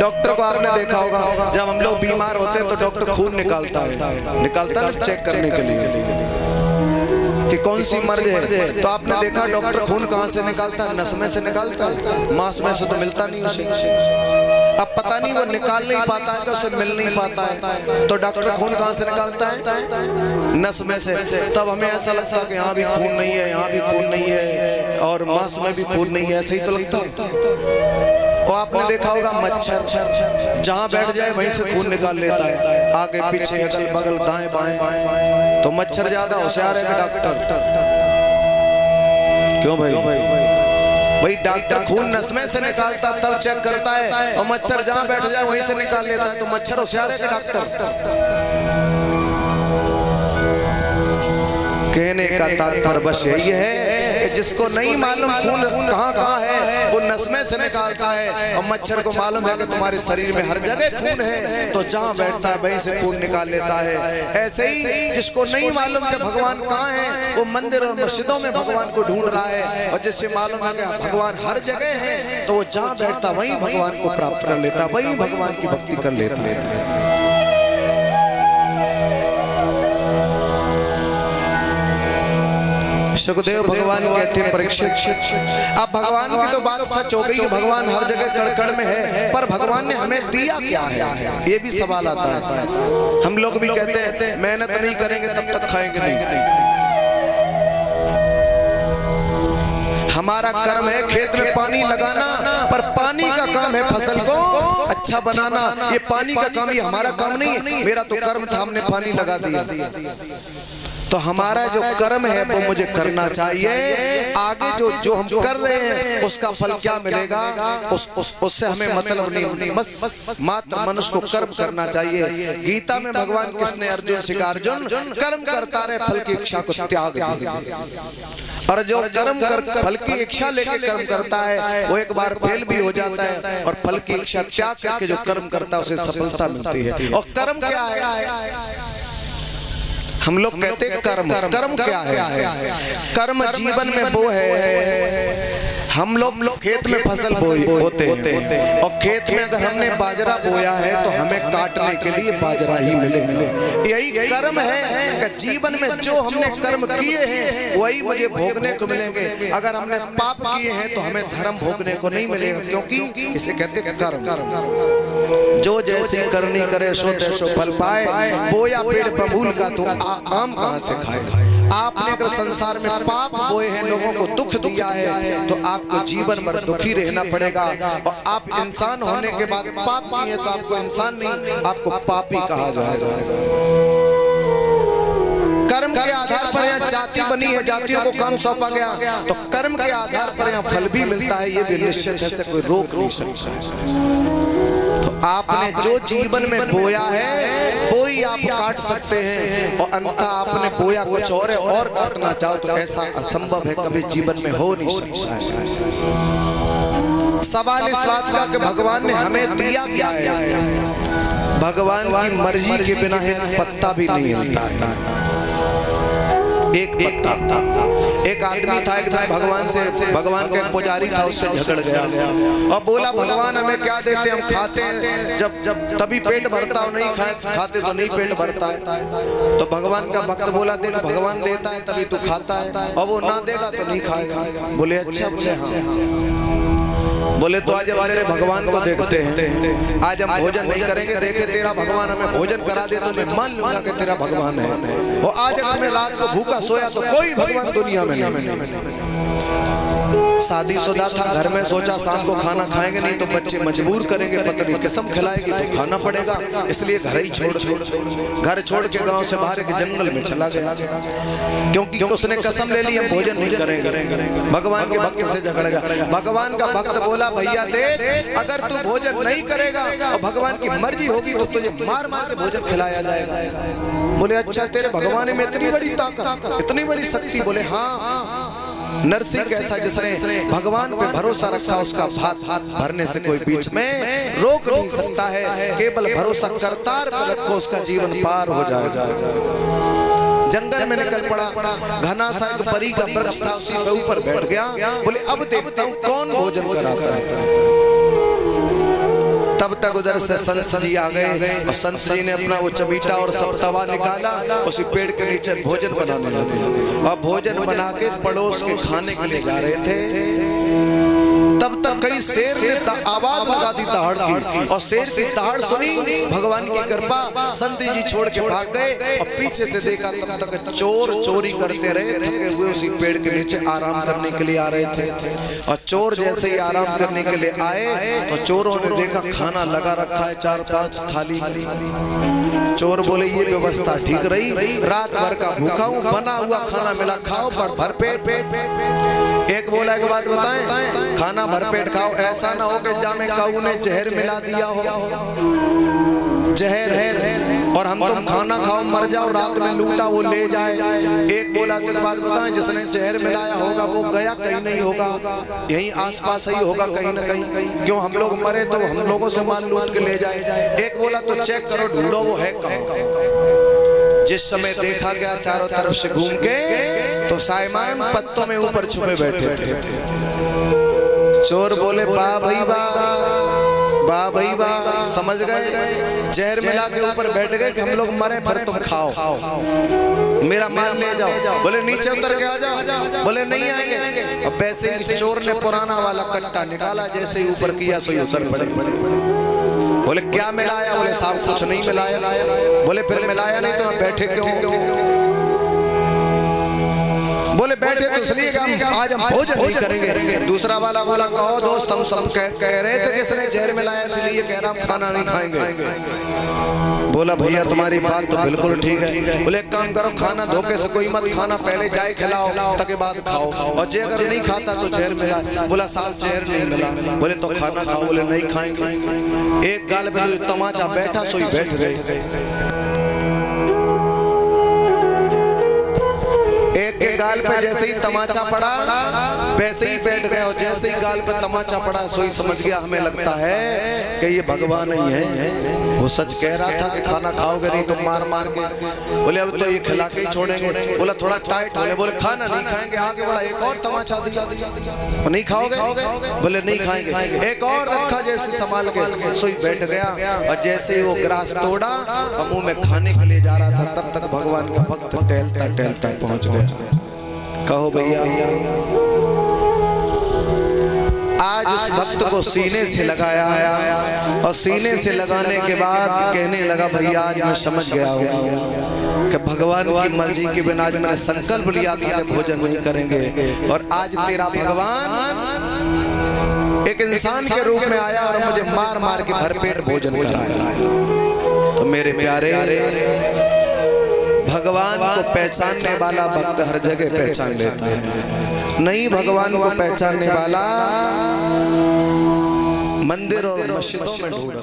Doctor को आपने देखा होगा, जब हम लोग बीमार होते हैं तो डॉक्टर खून निकालता है चेक करने के लिए कि कौन सी मर्ज है। तो आपने देखा डॉक्टर खून कहाँ से निकालता है? नस में से निकालता है, मांस में से तो मिलता नहीं उसे। अब पता नहीं वो निकाल नहीं पाता है तो उसे मिल नहीं पाता है, तो डॉक्टर खून कहाँ से निकालता है? नस में से। तब हमें ऐसा लगता है कि यहाँ भी खून नहीं है, यहाँ भी खून नहीं है, और मांस में भी खून नहीं है, ऐसा ही तो लगता है। और आपने देखा होगा मच्छर जहाँ बैठ जाए वहीं से खून निकाल लेता है, आगे पीछे अगल बगल दाएं बाएं। तो मच्छर ज्यादा होशियार है कि डॉक्टर? क्यों भाई? भाई डॉक्टर खून नस में से निकालता तब चेक करता है, और मच्छर जहाँ बैठ जाए वहीं से निकाल लेता है। तो मच्छर होशियार है कि डॉक्टर? कहने का तात्पर्य बस यही है कि जिसको नहीं मालूम खून कहाँ कहाँ है, वो नस में से निकालता है, और मच्छर को मालूम है कि तुम्हारे शरीर में हर जगह खून है, तो जहाँ बैठता है वहीं से खून निकाल लेता है। ऐसे ही जिसको नहीं मालूम कि भगवान कहाँ है, वो मंदिर और मस्जिदों में भगवान को ढूंढ रहा है, और जिससे मालूम है कि भगवान हर जगह है, तो वो जहाँ बैठता वहीं भगवान को प्राप्त कर लेता, वहीं भगवान की भक्ति कर लेता है। सुखदेव भगवान कहते हैं परीक्षित, अब भगवान की तो बात सच हो गई कि भगवान हर जगह कण-कण में है, पर भगवान ने हमें दिया क्या है, ये भी सवाल आता है। हम लोग भी कहते हैं मेहनत नहीं करेंगे तब तक खाएंगे नहीं। हमारा कर्म है खेत में पानी लगाना, पर पानी का काम है फसल को अच्छा बनाना। ये पानी का काम, ये हमारा काम नहीं। मेरा तो कर्म था, हमने पानी लगा दिया। तो हमारा जो कर्म है वो मुझे करना चाहिए। आगे जो हम कर रहे हैं उसका फल क्या मिलेगा उससे हमें मतलब नहीं। बस मात्र मनुष्य को कर्म करना चाहिए। गीता में भगवान कृष्ण ने अर्जुन से कहा, अर्जुन कर्म करता रहे, फल की इच्छा को त्याग दे। और जो कर्म कर फल की इच्छा लेके कर्म करता है वो एक बार फेल भी हो जाता है, और फल की इच्छा त्याग करके जो कर्म करता है उसे सफलता मिलती है। और कर्म क्या है? हम लोग कहते हैं कर्म क्या है? कर्म जीवन में वो है, हम लोग खेत में फसल बोते हैं, और खेत में अगर हमने बाजरा बोया है तो हमें काटने के लिए बाजरा ही मिलेगा। यही कर्म है कि जीवन में जो हमने कर्म किए हैं वही मुझे भोगने को मिलेंगे। अगर हमने पाप किए हैं तो हमें धर्म भोगने को नहीं मिलेगा, क्योंकि इसे कहते हैं कर्म। जो जैसे करनी करे सो तैसो फल पाए, बोया पेड़ बबूल का तो आम कहाँ से खाए। आपने अगर संसार में पाप बोए हैं, लोगों को दुख दिया है, तो आपको जीवन भर दुखी रहना पड़ेगा। और आप इंसान होने के बाद पाप किए तो आपको इंसान नहीं, आपको पापी कहा जाएगा। कर्म के आधार पर यहाँ जाति बनी है, जातियों को काम सौंपा गया, तो कर्म के आधार पर यहाँ फल भी मिलता है, ये भी निश्चित है, से कोई रोक नहीं सकता। तो आपने जो जीवन में बोया है वो ही आप काट सकते हैं, और अंततः आपने बोया कुछ और काटना चाहो तो ऐसा असंभव है, कभी जीवन में हो नहीं सकता है। सवाल इस बात का कि भगवान ने हमें दिया क्या है? भगवान की मर्जी के बिना एक पत्ता भी नहीं हिलता है, एक पत्ता। एक आदमी था, एकदम भगवान का पुजारी था, उससे झगड़ गया और बोला भगवान हमें क्या देते, हम खाते हैं जब तभी पेट भरता हो, नहीं खाते तो नहीं पेट भरता है। तो भगवान का भक्त बोला देख भगवान देता है तभी तू खाता है, और वो ना देगा तो नहीं खाएगा। बोले अच्छा? बोले हाँ। बोले तो आज हम तेरे भगवान को देखते हैं, आज हम भोजन नहीं करेंगे, देखे तेरा भगवान हमें भोजन करा दे तो मैं मान लूंगा कि तेरा भगवान है। वो आज अगर मैं रात को भूखा सोया तो कोई भगवान दुनिया में नहीं। शादीशुदा था, घर में सोचा शाम को खाना खाएंगे नहीं तो बच्चे मजबूर करेंगे, पत्नी कसम खिलाएगी तो खाना पड़ेगा, इसलिए घर ही घर छोड़ के गांव से बाहर के जंगल में चला गया, क्योंकि उसने कसम ले ली हम भोजन नहीं करेंगे। भगवान के भक्त से झगड़ गया। भगवान का भक्त बोला भैया देख, अगर तू भोजन नहीं करेगा और भगवान की मर्जी होगी तो तुझे मार मार के भोजन खिलाया जाएगा। बोले अच्छा तेरे भगवान में इतनी बड़ी ताकत, इतनी बड़ी शक्ति? बोले हाँ। नरसिंह कैसा जिसने भगवान पे भरोसा रखा, उसका भात भरने से कोई बीच में रोक नहीं सकता है। केवल भरोसा करतार पर रखो, उसका जीवन पार हो जाएगा। जंगल में निकल पड़ा, घना सा एक बरी का वृक्ष था, उसी के ऊपर बैठ गया। बोले अब देखता हूँ कौन भोजन कराता है। तब तक उधर से संत जी आ गए और संत जी ने अपना वो चमीटा और सब तवा निकाला, उसी पेड़ के नीचे भोजन बनाने लगे और भोजन बना के पड़ोस के खाने के लिए जा रहे थे। तब तक कई शेर ने आवाज लगा दी दहाड़ की, और शेर की दहाड़ सुनी, भगवान की कृपा, संत जी छोड़ के भाग गए और पीछे से देखा तब तक चोर चोरी करते रहे, थके हुए उसी पेड़ के नीचे आराम करने के लिए आ रहे थे। और चोर जैसे ही आराम करने के लिए आए तो चोरों ने देखा खाना लगा रखा है 4-5 थाली। चोर बोले ये व्यवस्था ठीक रही, रात भर का भूखा हूँ, बना हुआ खाना मिला, खाओ भर पेट। एक बोला एक बात बताएं, खाना भरपेट खाओ, ऐसा ना हो कि जामे काऊ ने जहर मिला दिया हो, जहर है और हम तुम खाना खाओ मर जाओ, रात में लूटा वो ले जाए। एक बोला एक बात बताएं, जिसने जहर मिलाया होगा वो गया कहीं नहीं होगा, यहीं आसपास ही होगा कहीं ना कहीं, क्यों हम लोग मरे तो हम लोगों से माल लूट के ले जाए। एक बोला तो चेक करो ढूंढो वो है कहाँ। जिस समय देखा गया चारों तरफ से घूम के तो साइमान पत्तों में ऊपर छुपे बैठे थे। चोर बोले वाह भाई वाह भाई वाह, समझ गए, जहर मिला के ऊपर बैठ गए कि हम लोग मरे फिर तुम खाओ, मेरा माल ले जाओ। बोले नीचे उतर के आ जाओ, बोले नहीं आएंगे। अब वैसे ही चोर ने पुराना वाला कट्टा निकाला, जैसे ही ऊपर किया सो उतर पड़े। बोले क्या मिलाया? बोले साहब कुछ नहीं मिलाया। बोले फिर मिलाया नहीं तो बैठे क्यों? बोले बैठे तो इसलिए कि आज हम भोजन नहीं करेंगे। दूसरा वाला बोला कहो दोस्त, हम सब कह रहे थे किसने जहर मिलाया इसलिए कह रहा हम खाना नहीं खाएंगे। बोला भैया तुम्हारी बात तो बिल्कुल ठीक है। बोले एक काम करो, खाना धोखे से कोई मत खाना, पहले जाए खिलाओ तके बाद खाओ, और जे अगर नहीं खाता तो जहर मिला। बोला साहब जहर नहीं मिला। बोले तो खाना खाओ। बोले नहीं खाएंगे। एक गाल पे तो तमाचा बैठा सोई बैठ गए, एक के गाल पे जैसे ही तमाचा पड़ा वैसे ही बैठ गए, और जैसे ही गाल पे तमाचा पड़ा सोई समझ गया हमें लगता है कि ये भगवान ही है। वो सच कह रहा था कि खाना खाओगे नहीं तो मार मार के। बोले अब तो ये खिला के ही छोड़ेंगे। बोला थोड़ा टाइट होने। बोले खाना नहीं खाएंगे। आगे बढ़ा, एक और तमाचा दिया, नहीं खाओगे? बोले नहीं खाएंगे। एक और रखा जैसे संभाल के, सोई बैठ गया, और जैसे ही वो ग्रास तोड़ा और मुंह में खाने के लिए जा रहा था तब तक भगवान का भक्त टहलता टहलता पहुंच गया। कहो भैया, आज उस भक्त को सीने से लगाया, और सीने से लगाने के बाद कहने लगा भैया आज मैं समझ गया हूँ कि भगवान की मर्जी के बिना आज मैंने संकल्प लिया था कि भोजन नहीं करेंगे, और आज तेरा भगवान एक इंसान के रूप में आया और मुझे मार मार के भरपेट भोजन कराया। तो मेरे प्यारे, भगवान को पहचानने वाला भक्त हर जगह पहचान लेता है, नहीं भगवान को पहचानने वाला मंदिर और मस्जिदों में ढूंढ